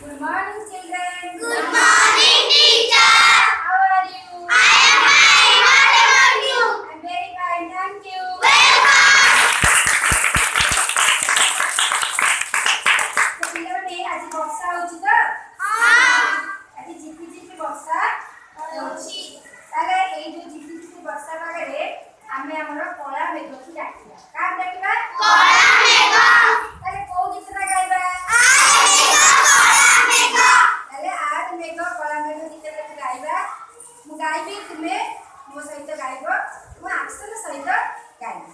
Good morning, children. Good morning, teacher. How are you? I am fine. What about you? I'm very fine, thank you. Welcome. तो पिलाने आज वर्षा होची तो आज झिपी झिपी वर्षा होची ताले एई जो झिपी झिपी वर्षा पागरे आमे हमर कला मेघ की डाकिबा का डाकिबा कला मेघ ताले को गीतरा गाइबा कला मेघ ताले आज मेघ कला मेघ गीतरा गाइबा मु गाइबी तुमे मो सहित गाइबो मु एक्शन सहित गाइबी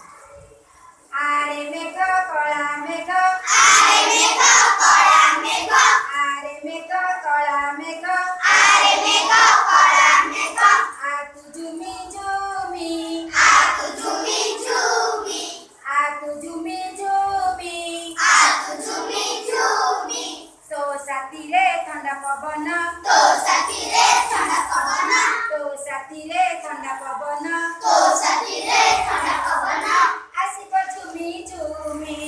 आरे मेघ कला मेघ आरे मेघ कला मेघ आरे मेघ कला मेघ आरे मेघ कला मेघ आतु झुमी झुमी आतु झुमी झुमी आतु झुमी झुमी आतु झुमी झुमी तो साथी रे ठंडा पवन तो साथी रे ठंडा पवन तो साथी रे ठंडा पवन तो साथी रे ठंडा पवन आसिब झुमी झुमी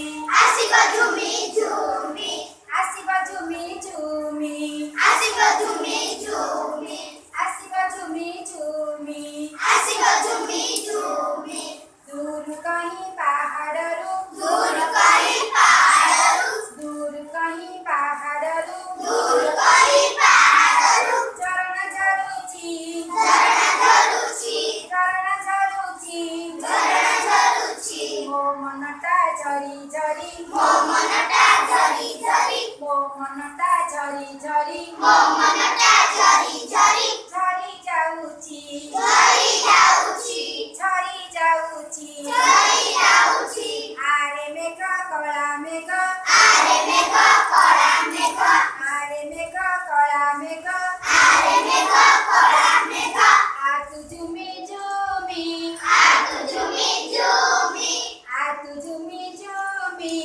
आसिब झुमी झुमी आसिब झुमी झुमी आसिब झुमी झुमी आसिब झुमी झुमी आसिब झुमी झुमी दूर कहीं पहाड़रू दूर कहीं पहाड़रू दूर कहीं पहाड़रू दूर कहीं पहाड़रू चरण झरुची झरण झरुची चरण झरुची झरण झरुची मो मनटा झरी झरी ମୋ ମନଟା ଝରି ଝରି मो मनटा झरी झरी ମୋ ମନଟା ଝରି ଝରି झरी जाउची ଝରି ଯାଉଛି झरी जाउची ଝରି ଯାଉଛି आरे मेघ कला मेघ ଆରେ ମେଘ କଳା ମେଘ आरे मेघ कला मेघ ଆରେ ମେଘ କଳା ମେଘ आतु झुमी झुमी ଆତୁ ଝୁମି ଝୁମି आतु झुमी झुमी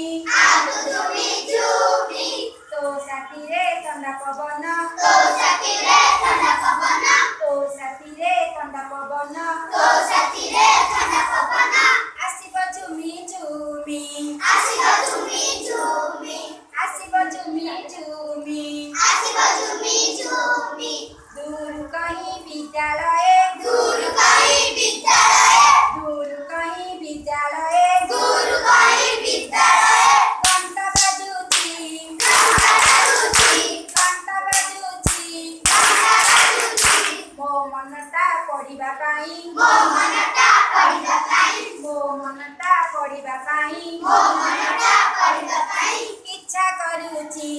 ଆତୁ ଝୁମି ଝୁମି तो साथी रे ठंडा पवन ତୋ ସାଥିରେ ଥଣ୍ଡା ପବନ तो साथी रे ठंडा पवन ତୋ ସାଥିରେ ଥଣ୍ଡା ପବନ आसिब झुमी झुमी ଆସିବ ଝୁମି ଝୁମି आसिब झुमी झुमी ଆସିବ ଝୁମି ଝୁମି दूर कहीं विद्यालय दूर कहीं विद्यालय दूर कहीं विद्यालय दूर कहीं विद्यालय घंटा बाजुची घंटा बाजुची घंटा बाजुची घंटा बाजुची मो मनटा पढ़िबा पाई ମୋ ମନଟା ପଢିବା ପାଇଁ मो मनटा पढ़िबा पाई ମୋ ମନଟା ପଢିବା ପାଇଁ इच्छा करूची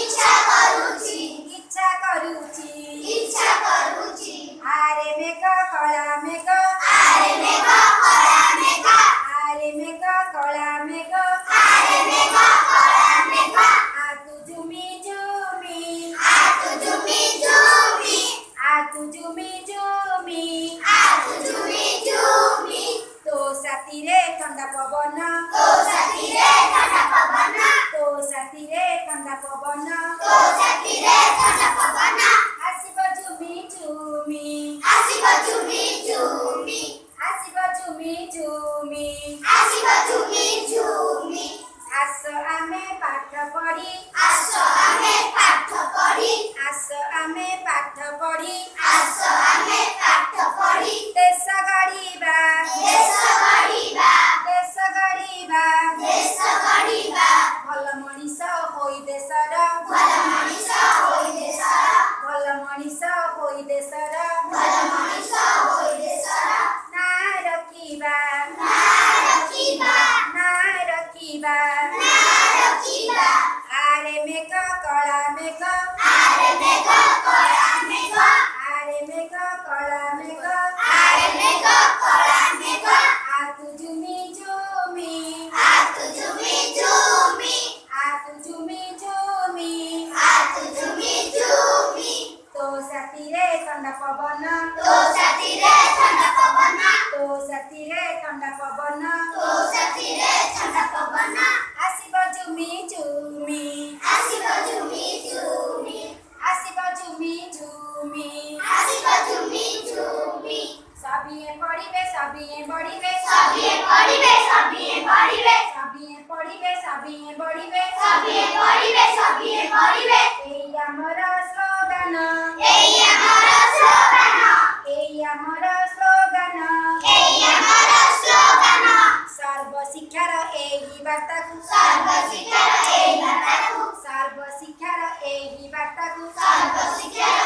ଇଚ୍ଛା କରୁଛି इच्छा करूची ଇଚ୍ଛା କରୁଛି आरे मेघ कला मेघ ଆରେ ମେଘ କଳା ମେଘ आरे मेघ कला मेघ ଆରେ ମେଘ କଳା ମେଘ आतु झुमी झुमी ଆତୁ ଝୁମି ଝୁମି आतु झुमी झुमी ଆତୁ ଝୁମି ଝୁମି तो साथी रे ठंडा पवन ତୋ ସାଥିରେ ଥଣ୍ଡା ପବନ तो साथी रे ठंडा पवन ତୋ ସାଥିରେ ଥଣ୍ଡା ପବନ आसिब झुमी झुमी ଆସିବ ଝୁମି ଝୁମି आसिब झुमी झुमी ଆସିବ ଝୁମି ଝୁମି आस आमे पाठ पढ़ी ଆସ ଆମେ ପାଠ ପଢି आस आमे पाठ पढ़ी ଆସ ଆମେ ପାଠ ପଢି देश गढ़िबा ଦେଶ ଗଢିବା देश गढ़िबा ଦେଶ ଗଢିବା भल मनीष होई देशर ଭଲ ମଣିଷ ହୋଇ ଦେଶର भल मनीष होई देशर ଭଲ ମଣିଷ ହୋଇ ଦେଶର ना रखिबा ନାଁ ରଖିବା ना रखिबा ନାଁ ରଖିବା आरे मेघ कला मेघ ଆରେ ମେଘ କଳା ମେଘ आरे मेघ कला मेघ ଆରେ ମେଘ କଳା ମେଘ आतु झुमी झुमी ଆତୁ ଝୁମି ଝୁମି आतु झुमी झुमी ଆତୁ ଝୁମି ଝୁମି तो साथी रे ठंडा पवन ତୋ ସାଥିରେ ଥଣ୍ଡା ପବନ तो साथी रे ठंडा पवन ତୋ ସାଥିରେ ଥଣ୍ଡା ପବନ आसिब झुमी झुमी ଆସିବ ଝୁମି ଝୁମି आसिब झुमी झुमी ଆସିବ ଝୁମି ଝୁମି सबिए पढ़िबे सबिए बढ़िबे ସଭିଏ ପଢିବେ ସଭିଏ ପଢିବେ सबिए पढ़िबे सबिए बढ़िबे ସଭିଏ ପଢିବେ ସଭିଏ ପଢିବେ एई ସର୍ବଶିକ୍ଷା